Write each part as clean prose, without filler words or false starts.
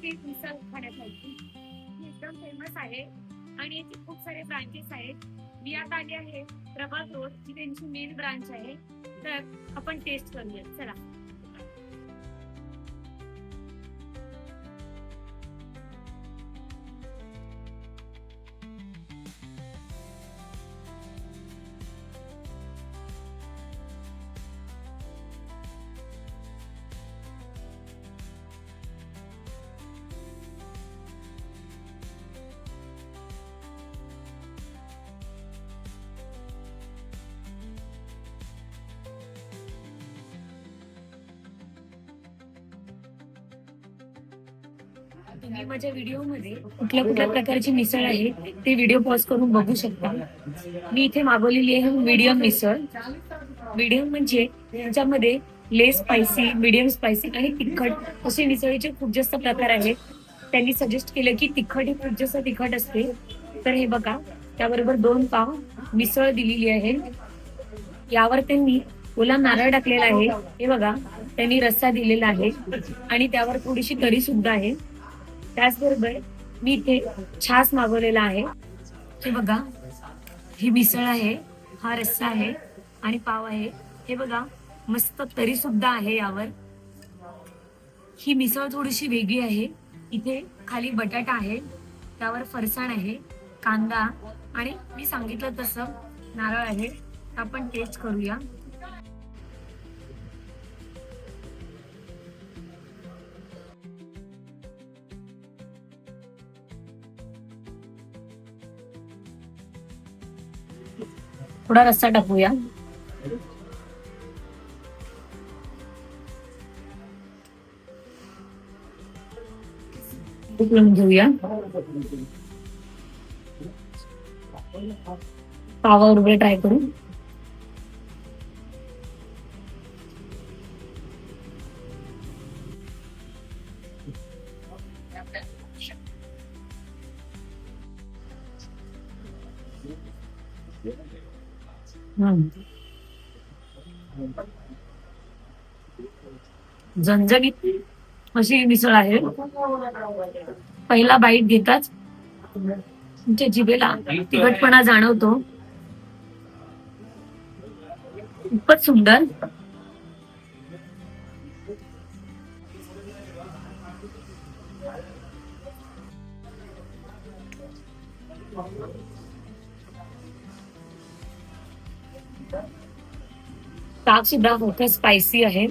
ती मिसळ खाण्यासाठी एकदम फेमस आहे आणि याचे खूप सारे ब्रांचेस आहेत. मी आता आली आहे प्रभात रोड, ही त्यांची मेन ब्रांच आहे. तर आपण टेस्ट करूया, चला. तुम्ही माझ्या व्हिडिओमध्ये कुठल्या कुठल्या प्रकारची मिसळ आहे ते व्हिडिओ पॉज करून बघू शकता. मी इथे मागवलेली आहे मीडियम मिसळ. मीडियम म्हणजे त्याच्यामध्ये लेस स्पायसी, मीडियम स्पायसी आणि तिखट असे मिसळीचे खूप जास्त प्रकार आहेत. त्यांनी सजेस्ट केलं की तिखट ही खूप जास्त तिखट असते. तर हे बघा, त्याबरोबर 2 पाव मिसळ दिलेली आहे. यावर त्यांनी ओला नारळ टाकलेला आहे. हे बघा, त्यांनी रस्सा दिलेला आहे आणि त्यावर थोडीशी तरी सुद्धा आहे. त्याचबरोबर मी इथे छास मागवलेला आहे. हे बघा, ही मिसळ आहे, हा रस्सा आहे आणि पाव आहे. हे बघा, मस्त तरी सुद्धा आहे यावर. ही मिसळ थोडीशी वेगळी आहे. इथे खाली बटाटा आहे, त्यावर फरसाण आहे, कांदा आणि मी सांगितलं तसं नारळ आहे. आपण टेस्ट करूया. थोडा रस्सा टाकूया. उकळून घेऊया. पावाबरोबर ट्राय करू. झणझणीत अशी मिसळ आहे. पहिला बाईट घेताच तुमच्या जिभेला तिखटपणा जाणवतो. खूपच सुंदर. ताक सुद्धा खूप स्पायसी आहे.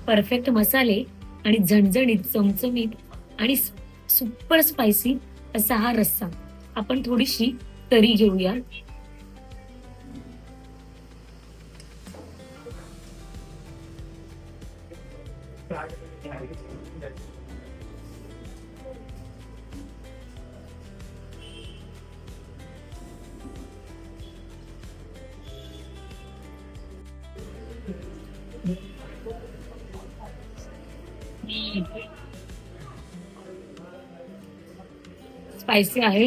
परफेक्ट मसाले आणि झणझणीत, चमचमीत आणि सुपर स्पायसी असा हा रस्सा. आपण थोडीशी तरी घेऊया. स्पायसी आहे.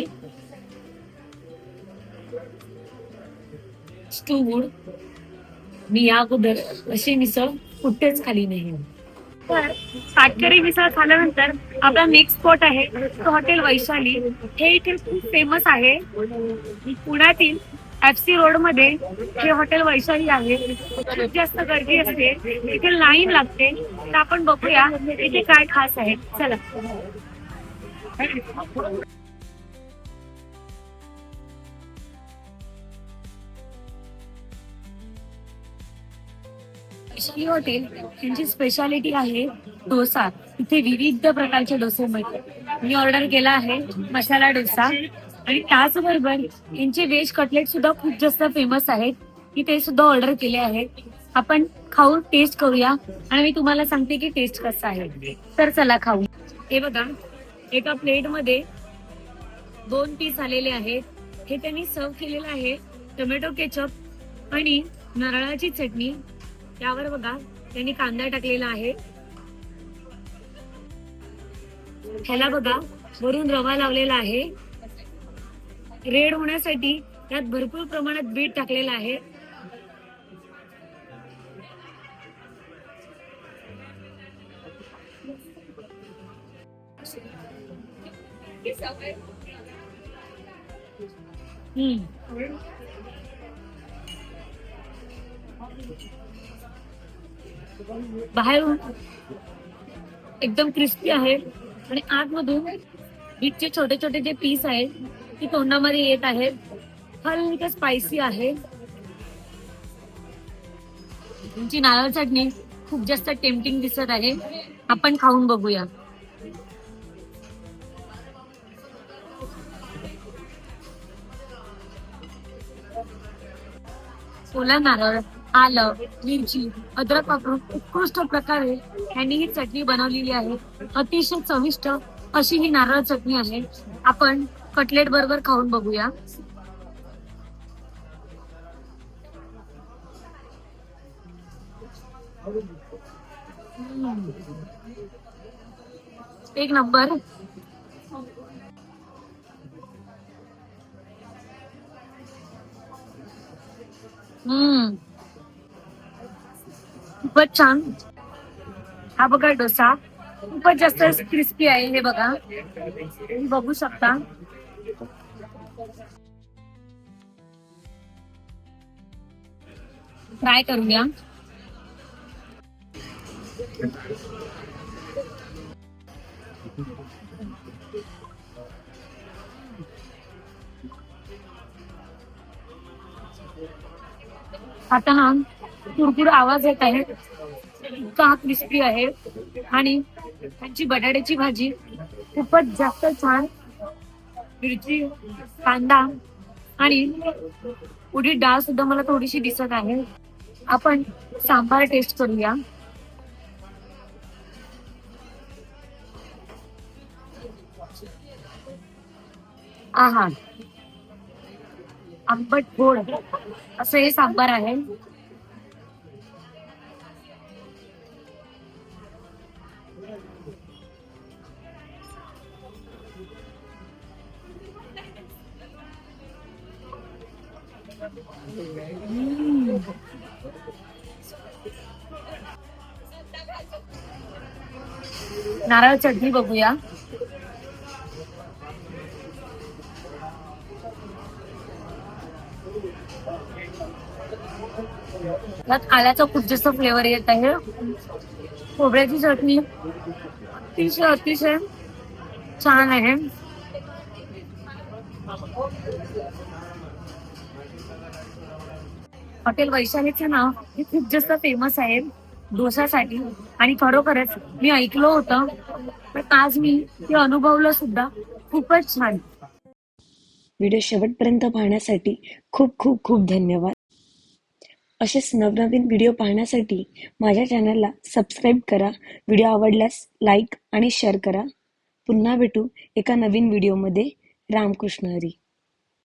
To good. मी या अगोदर अशी मिसळ कुठेच खाली नाही. तर काटकरी मिसळ खाल्यानंतर आपला नेक्स्ट स्पॉट आहे तो हॉटेल वैशाली. हे इथे खूप फेमस आहे. पुण्यातील FC रोड मध्ये हे हॉटेल वैशाली आहे. खूप जास्त गर्दी असते, इथे लाईन लागते. तर आपण बघूया इथे काय खास आहे, चला. वैशाली हॉटेल यांची स्पेशालिटी आहे डोसा. इथे विविध प्रकारचे डोसे मिळतात. मी ऑर्डर केला आहे मसाला डोसा आणि त्याचबरोबर यांचे व्हेज कटलेट सुद्धा खूप जास्त फेमस आहेत. मी ते सुद्धा ऑर्डर केले आहेत. आपण खाऊन टेस्ट करूया आणि मी तुम्हाला सांगते की टेस्ट कसा आहे. तर चला खाऊ. हे बघा, एका प्लेट मध्ये 2 पीस आलेले आहेत. हे त्यांनी सर्व केलेलं आहे टोमॅटो केचप आणि नारळाची चटणी. यावर बघा, त्यांनी कांदा टाकलेला आहे. ह्याला बघा, वरून रवा लावलेला आहे. रेड होण्यासाठी यात भरपूर प्रमाणात बीट टाकलेला आहे. बाहेरून एकदम क्रिस्पी आहे आणि आतमधून बीटचे छोटे छोटे जे पीस आहेत ते तोंडामध्ये येत आहेत। हलकं स्पायसी आहे। तुमची नारळ चटणी खूप जास्त टेम्पटिंग दिसत आहे। आपण खाऊन बघूया। ओला नारळ, आलं, मिरची, अद्रक वापरून उत्कृष्ट प्रकारे यांनी ही चटणी बनवलेली आहे। अतिशय चविष्ट अशी ही नारळ चटणी आहे। आपण कटलेट बरोबर खाऊन बघूया। एक नंबर। खूपच छान। हा बघा डोसा खूपच जास्त क्रिस्पी आहे। हे बघा, तुम्ही बघू शकता। ट्राय करूया। आता ना कुरकुर आवाज येत आहे। इतका क्रिस्पी आहे आणि त्यांची बटाट्याची भाजी खूपच जास्त छान। मिरची, कांदा आणि उडीद डाळ सुद्धा मला थोडीशी दिसत आहे। आपण सांबार टेस्ट करूया। आहा, आंबट गोड असं हे सांबार आहे। नारळ चटणी बघूया। यात आल्याचा खूप जास्त फ्लेवर येत आहे। खोबऱ्याची चटणी अतिशय अतिशय छान आहे। हॉटेल वैशालीचं नाव हे खूप जास्त फेमस आहे डोसासाठी आणि खरोखरच मी ऐकलं होतं, पण आज मी ते अनुभवलं सुद्धा। खूपच छान। व्हिडिओ शेवटपर्यंत पाहण्यासाठी खूप खूप खूप धन्यवाद। असेच नवनवीन व्हिडिओ पाहण्यासाठी माझ्या चॅनलला सबस्क्राईब करा। व्हिडिओ आवडल्यास लाईक आणि शेअर करा। पुन्हा भेटू एका नवीन व्हिडिओमध्ये। रामकृष्ण हरी।